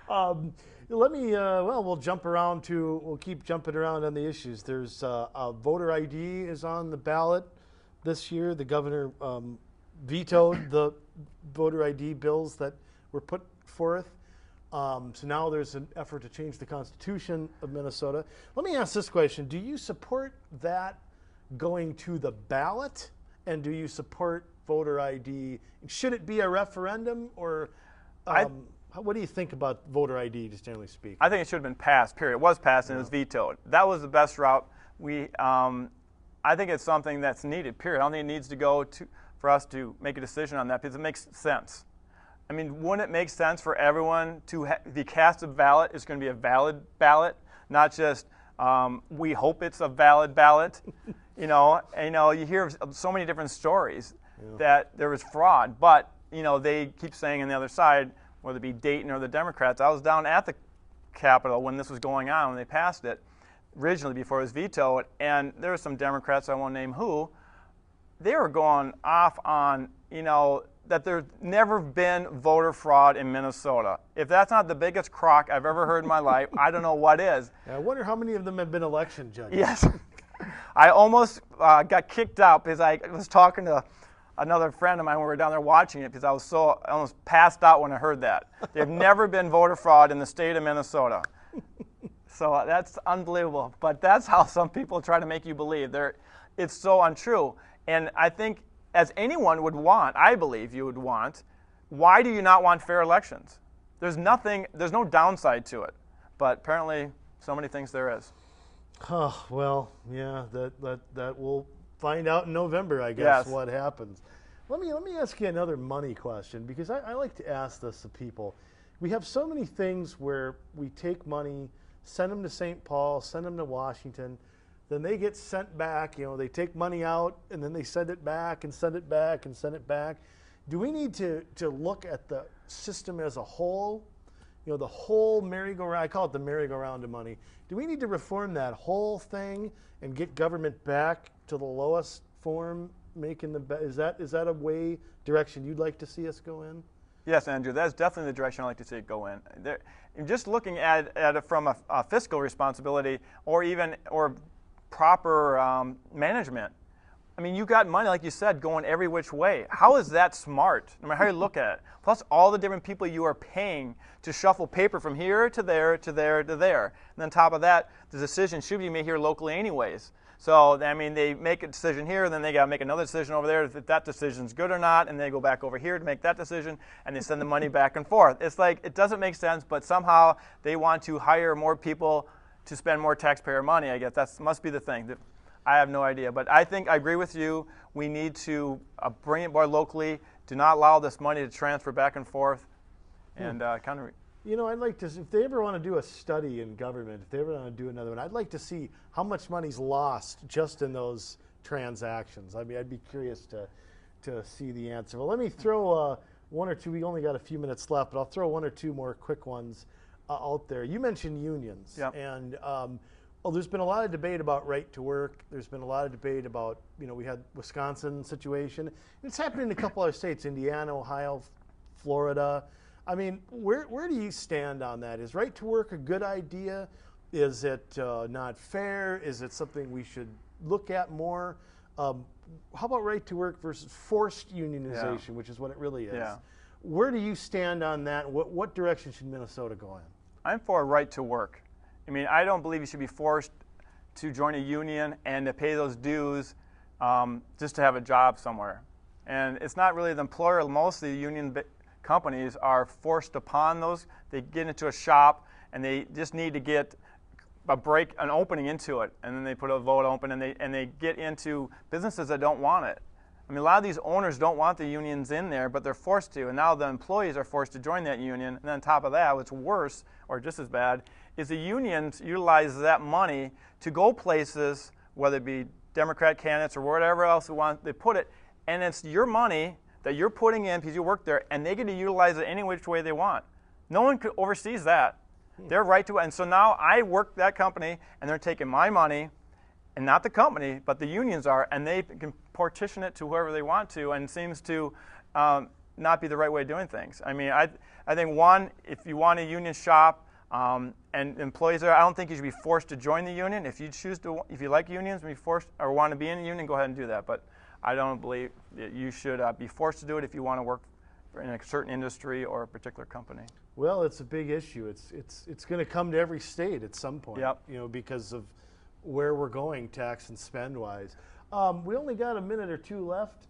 Let me, well, we'll keep jumping around on the issues. There's a voter ID is on the ballot this year. The governor vetoed the voter ID bills that were put forth. So now there's an effort to change the Constitution of Minnesota. Let me ask this question. Do you support that going to the ballot? And do you support voter ID? Should it be a referendum, or what do you think about voter ID, just generally speaking? I think it should have been passed, period. It was passed and it was vetoed. That was the best route. I think it's something that's needed, period. I don't think it needs to go for us to make a decision on that because it makes sense. I mean, wouldn't it make sense for everyone to the cast a ballot is going to be a valid ballot, not just we hope it's a valid ballot? You hear so many different stories that there was fraud, but they keep saying on the other side, whether it be Dayton or the Democrats. I was down at the Capitol when this was going on, when they passed it originally before it was vetoed, and there were some Democrats, I won't name who, they were going off on, that there's never been voter fraud in Minnesota. If that's not the biggest crock I've ever heard in my life, I don't know what is. I wonder how many of them have been election judges. Yes. I almost got kicked out because I was talking to another friend of mine when we were down there watching it because I almost passed out when I heard that. There've never been voter fraud in the state of Minnesota. So that's unbelievable. But that's how some people try to make you believe. It's so untrue. And I think, as anyone would want, I believe you would want, why do you not want fair elections? There's no downside to it. But apparently, so many things there is. Oh, well, yeah, that we'll find out in November, I guess, what happens. Let me ask you another money question, because I like to ask this of people. We have so many things where we take money, send them to St. Paul, send them to Washington, then they get sent back. They take money out, and then they send it back and send it back and send it back. Do we need to look at the system as a whole? The whole merry-go-round, I call it the merry-go-round of money. Do we need to reform that whole thing and get government back to the lowest form, is that a direction you'd like to see us go in? Yes, Andrew, that's definitely the direction I'd like to see it go in. Just looking at it from a fiscal responsibility or proper management. I mean, you got money, like you said, going every which way. How is that smart, no matter how you look at it? Plus all the different people you are paying to shuffle paper from here to there to there to there. And on top of that, the decision should be made here locally anyways. So, I mean, they make a decision here, then they got to make another decision over there if that decision's good or not, and they go back over here to make that decision, and they send the money back and forth. It's like, it doesn't make sense, but somehow they want to hire more people to spend more taxpayer money, I guess. That must be the thing. I have no idea. But I think I agree with you. We need to bring it more locally, do not allow this money to transfer back and forth, and kind of... I'd like to, if they ever want to do a study in government, if they ever want to do another one, I'd like to see how much money's lost just in those transactions. I mean, I'd be curious to see the answer. Well, let me throw one or two. We only got a few minutes left, but I'll throw one or two more quick ones out there. You mentioned unions. Yep. And there's been a lot of debate about right to work. There's been a lot of debate about, we had Wisconsin situation. It's happening in a couple other states, Indiana, Ohio, Florida. I mean, where do you stand on that? Is right to work a good idea? Is it not fair? Is it something we should look at more? How about right to work versus forced unionization, which is what it really is? Yeah. Where do you stand on that? What direction should Minnesota go in? I'm for right to work. I mean, I don't believe you should be forced to join a union and to pay those dues just to have a job somewhere. And it's not really the employer. Most of the union companies are forced upon those. They get into a shop and they just need to get an opening into it, and then they put a vote open, and they get into businesses that don't want it. I mean, a lot of these owners don't want the unions in there, but they're forced to, and now the employees are forced to join that union. And then on top of that, what's worse, or just as bad, is the unions utilize that money to go places, whether it be Democrat candidates or whatever else they put it, and it's your money that you're putting in because you work there, and they get to utilize it any which way they want. No one oversees that. They're right to it. And so now I work that company, and they're taking my money, and not the company, but the unions are, and they can partition it to whoever they want to, and seems to not be the right way of doing things. I mean, I think one, if you want a union shop and employees there, I don't think you should be forced to join the union. If you choose to, if you like unions and be forced or want to be in a union, go ahead and do that. But I don't believe that you should be forced to do it if you want to work in a certain industry or a particular company. Well, it's a big issue. It's going to come to every state at some point. Yep. You know, because of where we're going tax and spend wise. We only got a minute or two left.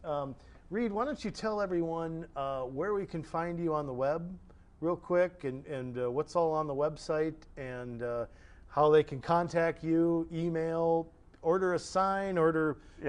Reid, why don't you tell everyone where we can find you on the web real quick, and what's all on the website, and how they can contact you, email, order a sign,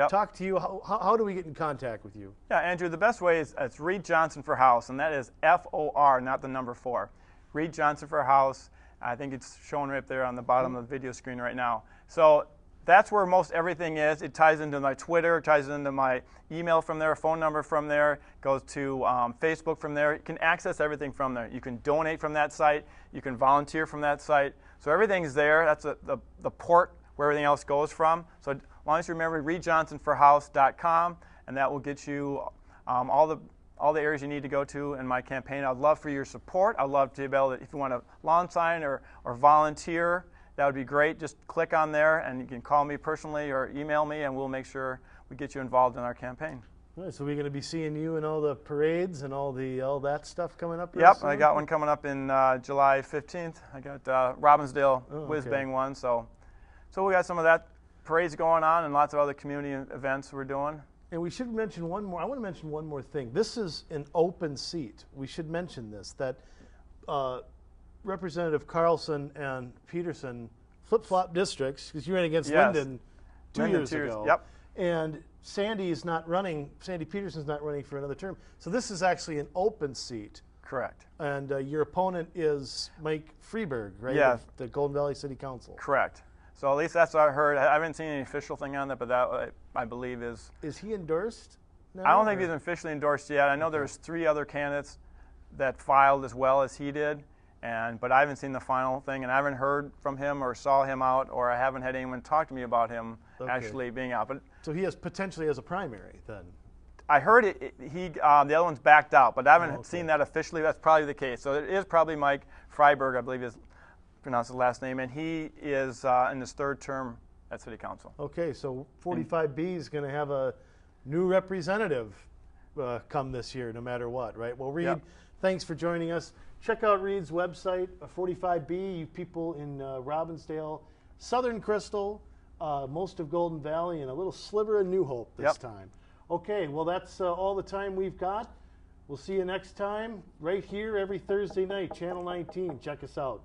talk to you. How do we get in contact with you? Yeah, Andrew, the best way is it's Reid Johnson for House, and that is F-O-R, not the number 4. Reid Johnson for House. I think it's showing right there on the bottom of the video screen right now. So that's where most everything is. It ties into my Twitter, it ties into my email from there, phone number from there, goes to Facebook from there. You can access everything from there. You can donate from that site. You can volunteer from that site. So everything's there. That's the port where everything else goes from. So as long as you remember reidjohnsonforhouse.com, and that will get you all the areas you need to go to in my campaign. I'd love for your support. I'd love to be able to, if you want a lawn sign or volunteer, that would be great. Just click on there, and you can call me personally or email me, and we'll make sure we get you involved in our campaign. All right, so we're going to be seeing you in all the parades and all that stuff coming up. Yep, soon? I got one coming up in July 15th. I got Robbinsdale Whiz Bang one, so we got some of that parades going on and lots of other community events we're doing. And we should mention one more. I want to mention one more thing. This is an open seat. We should mention this, that Representative Carlson and Peterson flip-flop districts, because you ran against Linden 2 years ago. Yep. And Sandy Peterson's not running for another term. So this is actually an open seat. Correct. And your opponent is Mike Freeberg, right? Yeah. Of the Golden Valley City Council. Correct. So at least that's what I heard. I haven't seen any official thing on that, but that I believe is. Is he endorsed now? I don't think he's officially endorsed yet. I know there's 3 other candidates that filed as well as he did, but I haven't seen the final thing, and I haven't heard from him or saw him out, or I haven't had anyone talk to me about him actually being out. But so he has potentially as a primary then. I heard the other one's backed out, but I haven't seen that officially. That's probably the case. So it is probably Mike Freiberg, I believe is pronounced his last name, and he is in his 3rd term at City Council. Okay, so 45B is going to have a new representative come this year, no matter what, right? Well, Reid, thanks for joining us. Check out Reid's website, 45B. You people in Robbinsdale, Southern Crystal, most of Golden Valley, and a little sliver of New Hope this time. Okay, well, that's all the time we've got. We'll see you next time right here every Thursday night, Channel 19. Check us out.